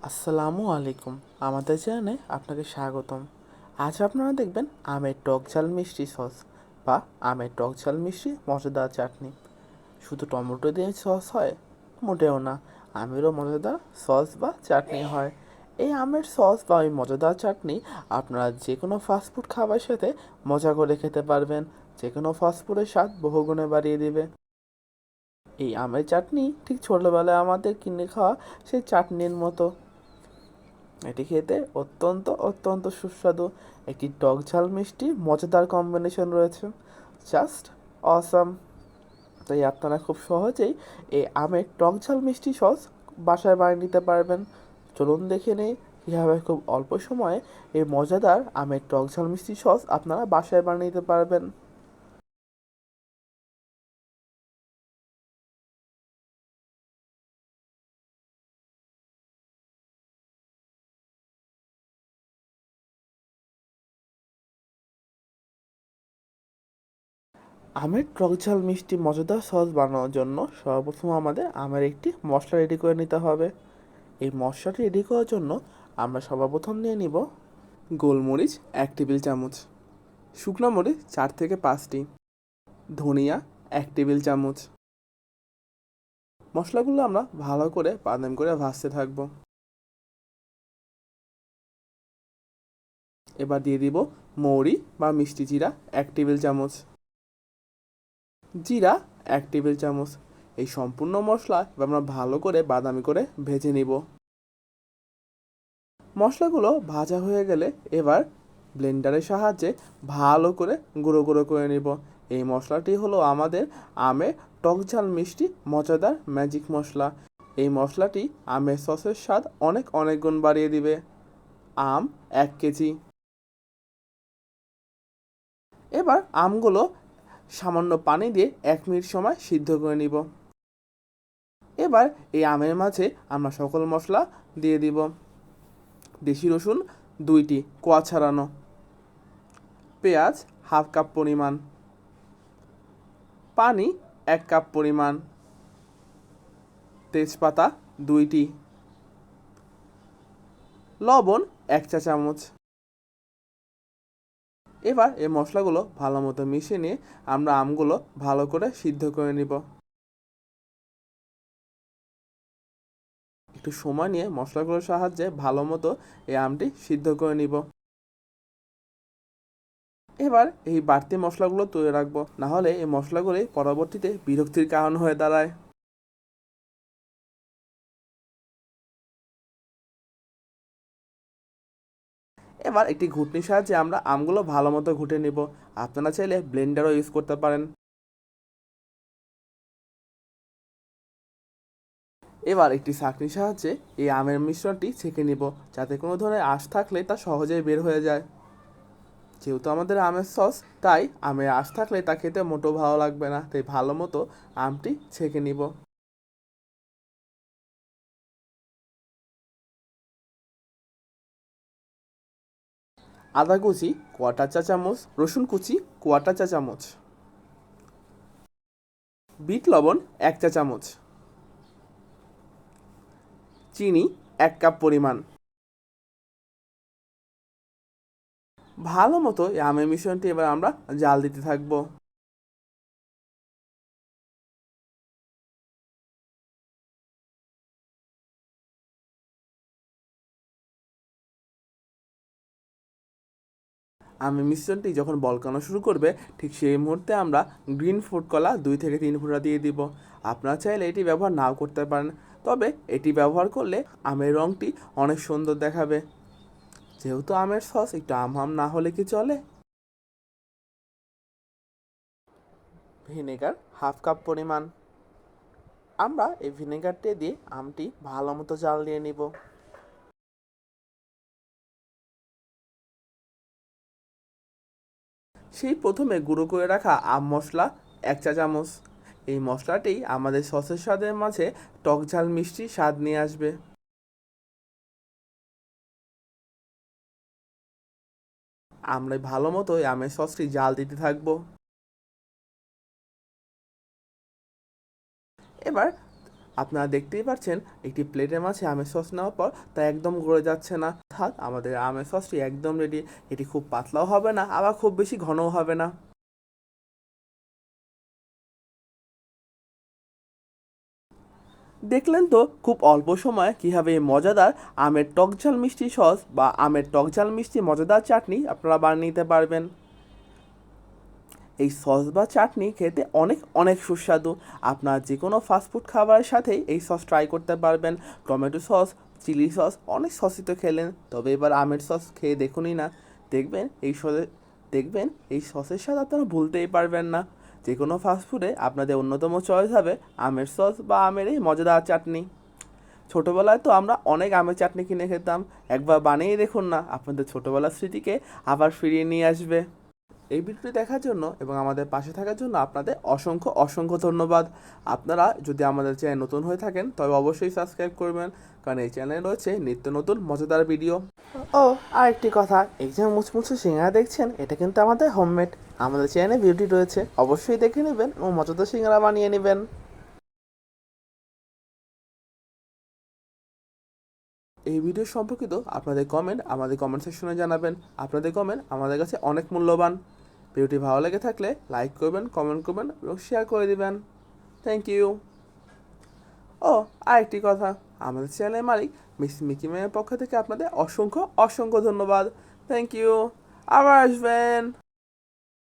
আসসালামু আলাইকুম। আমাদের চ্যানেলে আপনাকে স্বাগতম। আজ আপনারা দেখবেন আমের টক ঝাল মিষ্টি সস বা আমের টক ঝাল মিষ্টি মজাদার চাটনি। শুধু টমেটো দিয়ে সস হয়? মোটেও না, আমেরও মজাদার সস বা চাটনি হয়। এই আমের সস বা এই মজাদার চাটনি আপনারা যে কোনো ফাস্টফুড খাবারের সাথে মজা করে খেতে পারবেন। যে কোনো ফাস্টফুডের স্বাদ বহুগুণে বাড়িয়ে দেবে। এই আমের চাটনি ঠিক ছোটোবেলায় আমাদের কিনে খাওয়া সেই চাটনির মতো। এটি খেতে অত্যন্ত অত্যন্ত সুস্বাদু। একটি টক ঝাল মিষ্টি মজাদার কম্বিনেশন রয়েছে, জাস্ট অসাম। তাই আপনারা খুব সহজেই এই আমের টক ঝাল মিষ্টি সস বাসায় বানিয়ে নিতে পারবেন। চলুন দেখে নেই কীভাবে খুব অল্প সময়ে এই মজাদার আমের টক ঝাল মিষ্টি সস আপনারা বাসায় বানিয়ে নিতে পারবেন। আমের টক ঝাল মিষ্টি মজাদার সস বানানোর জন্য সর্বপ্রথম আমাদের আমের একটি মশলা রেডি করে নিতে হবে। এই মশলাটি রেডি করার জন্য আমরা সর্বপ্রথম নিয়ে নিব গোলমরিচ 1 টেবিল চামচ, শুকনো মরিচ 4 থেকে 5টি, ধনিয়া 1 টেবিল চামচ। মশলাগুলো আমরা ভালো করে বাদাম করে ভাজতে থাকবো। এবার দিয়ে দিব মৌরি বা মিষ্টি জিরা 1 টেবিল চামচ, জিরা 1 টেবিল চামচ। এই সম্পূর্ণ মশলা এবার আমরা ভালো করে বাদামি করে ভেজে নিব। মশলাগুলো ভাজা হয়ে গেলে এবার ব্লেন্ডারের সাহায্যে ভালো করে গুঁড়ো গুঁড়ো করে নিব। এই মশলাটি হলো আমাদের আমের টক ঝাল মিষ্টি মজাদার ম্যাজিক মশলা। এই মশলাটি আমের সসের স্বাদ অনেক অনেক গুণ বাড়িয়ে দিবে। আম 1 কেজি। এবার আমগুলো সামান্য পানি দিয়ে 1 মিনিট সময় সিদ্ধ করে নিব। এবার এই আমের মাঝে আমরা সকল মশলা দিয়ে দিব। দেশি রসুন 2টি কোয়া ছাড়ানো, পেঁয়াজ 1/2 কাপ পরিমাণ, পানি 1 কাপ পরিমাণ, তেজপাতা 2টি, লবণ 1 চা চামচ। এবার এই মশলাগুলো ভালো মতো মিশিয়ে নিয়ে আমরা আমগুলো ভালো করে সিদ্ধ করে নিব। একটু সময় নিয়ে মশলাগুলোর সাহায্যে ভালো মতো এই আমটি সিদ্ধ করে নিব। এবার এই বাড়তি মশলাগুলো তুলে রাখবো, না হলে এই মশলাগুলি পরবর্তীতে বিরক্তির কারণ হয়ে দাঁড়ায়। এবার একটি ঘুটনির সাহায্যে আমরা আমগুলো ভালো মতো ঘুটে নিব। আপনারা চাইলে ব্লেন্ডারও ইউজ করতে পারেন। এবার একটি ছাঁকনির সাহায্যে এই আমের মিশ্রণটি ছেঁকে নিব, যাতে কোনো ধরনের আঁশ থাকলে তা সহজেই বের হয়ে যায়। যেহেতু আমাদের আমের সস, তাই আমের আঁশ থাকলে তা খেতে মোটেও ভালো লাগবে না। তাই ভালো মতো আমটি ছেঁকে নিব। আদা কুচি 1/4 চা চামচ, রসুন কুচি 1/4 চা চামচ, বিট লবণ 1 চা চামচ, চিনি 1 কাপ পরিমাণ। ভালো মতো এই আমের মিশ্রণটি এবার আমরা জাল দিতে থাকবো। আমের মিশ্রণটি যখন বলকানো শুরু করবে, ঠিক সেই মুহূর্তে আমরা গ্রিন ফুড কলা 2 থেকে 3 ফোঁটা দিয়ে দিব। আপনারা চাইলে এটি ব্যবহার নাও করতে পারেন, তবে এটি ব্যবহার করলে আমের রঙটি অনেক সুন্দর দেখাবে। যেহেতু আমের সস একটু আম আম না হলে কি চলে। ভিনেগার 1/2 কাপ পরিমাণ। আমরা এই ভিনেগারটি দিয়ে আমটি ভালো মতো জাল দিয়ে নিব। সেই প্রথমে গুঁড়ো করে রাখা আম মশলা 1 চা চামচ। এই মশলাটি আমাদের সসের স্বাদের মাঝে টক ঝাল মিষ্টি স্বাদ নিয়ে আসবে। আমরা ভালো মতো এই আমের সসটি জাল দিতে থাকবো। এবার আপনারা দেখতেই পাচ্ছেন একটি প্লেটের মাঝে আমের সস নেওয়ার পর তা একদম গলে যাচ্ছে না, অর্থাৎ আমাদের আমের সসটি একদম রেডি। এটি খুব পাতলাও হবে না, আবার খুব বেশি ঘনও হবে না। দেখলেন তো খুব অল্প সময়ে কীভাবে এই মজাদার আমের টকঝাল মিষ্টি সস বা আমের টকঝাল মিষ্টি মজাদার চাটনি আপনারা বানিয়ে নিতে পারবেন। এই সস বা চাটনি খেতে অনেক অনেক সুস্বাদু। আপনার যে কোনো ফাস্টফুড খাবারের সাথেই এই সস ট্রাই করতে পারবেন। টমেটো সস, চিলি সস, অনেক সসই তো খেলেন, তবে এবার আমের সস খেয়ে দেখুনই না। দেখবেন দেখবেন এই সসের স্বাদ আপনারা ভুলতেই পারবেন না। যে কোনো ফাস্টফুডে আপনাদের অন্যতম চয়েস হবে আমের সস বা আমের এই মজাদার চাটনি। ছোটোবেলায় তো আমরা অনেক আমের চাটনি কিনে খেতাম, একবার বানিয়ে দেখুন না, আপনাদের ছোটোবেলার স্মৃতিকে আবার ফিরিয়ে নিয়ে আসবে। এই ভিডিওটি দেখার জন্য এবং আমাদের পাশে থাকার জন্য আপনাদের অসংখ্য অসংখ্য ধন্যবাদ। আপনারা যদি আমাদের চ্যানেল নতুন হয়ে থাকেন তবে অবশ্যই সাবস্ক্রাইব করবেন, কারণ এই চ্যানেলে রয়েছে নিত্য নতুন মজাদার ভিডিও। ও আরেকটি কথা, এই যে মুচমুচে সিঙ্গারা দেখছেন, এটা কিন্তু আমাদের হোমমেড। আমাদের চ্যানেলে ভিডিওটি রয়েছে, অবশ্যই দেখে নেবেন এবং মজাদার সিঙ্গারা বানিয়ে নেবেন। এই ভিডিও সম্পর্কিত আপনাদের কমেন্ট আমাদের কমেন্ট সেকশনে জানাবেন। আপনাদের কমেন্ট আমাদের কাছে অনেক মূল্যবান। ভিডিওটি ভালো লেগে থাকলে লাইক করবেন, কমেন্ট করবেন এবং শেয়ার করে দিবেন। Thank you. ও আরেকটি কথা, আমাদের চ্যানেলের মালিক মিস মিকি ম্যামের পক্ষ থেকে আপনাদের অসংখ্য অসংখ্য ধন্যবাদ। Thank you. আবার আসবেন।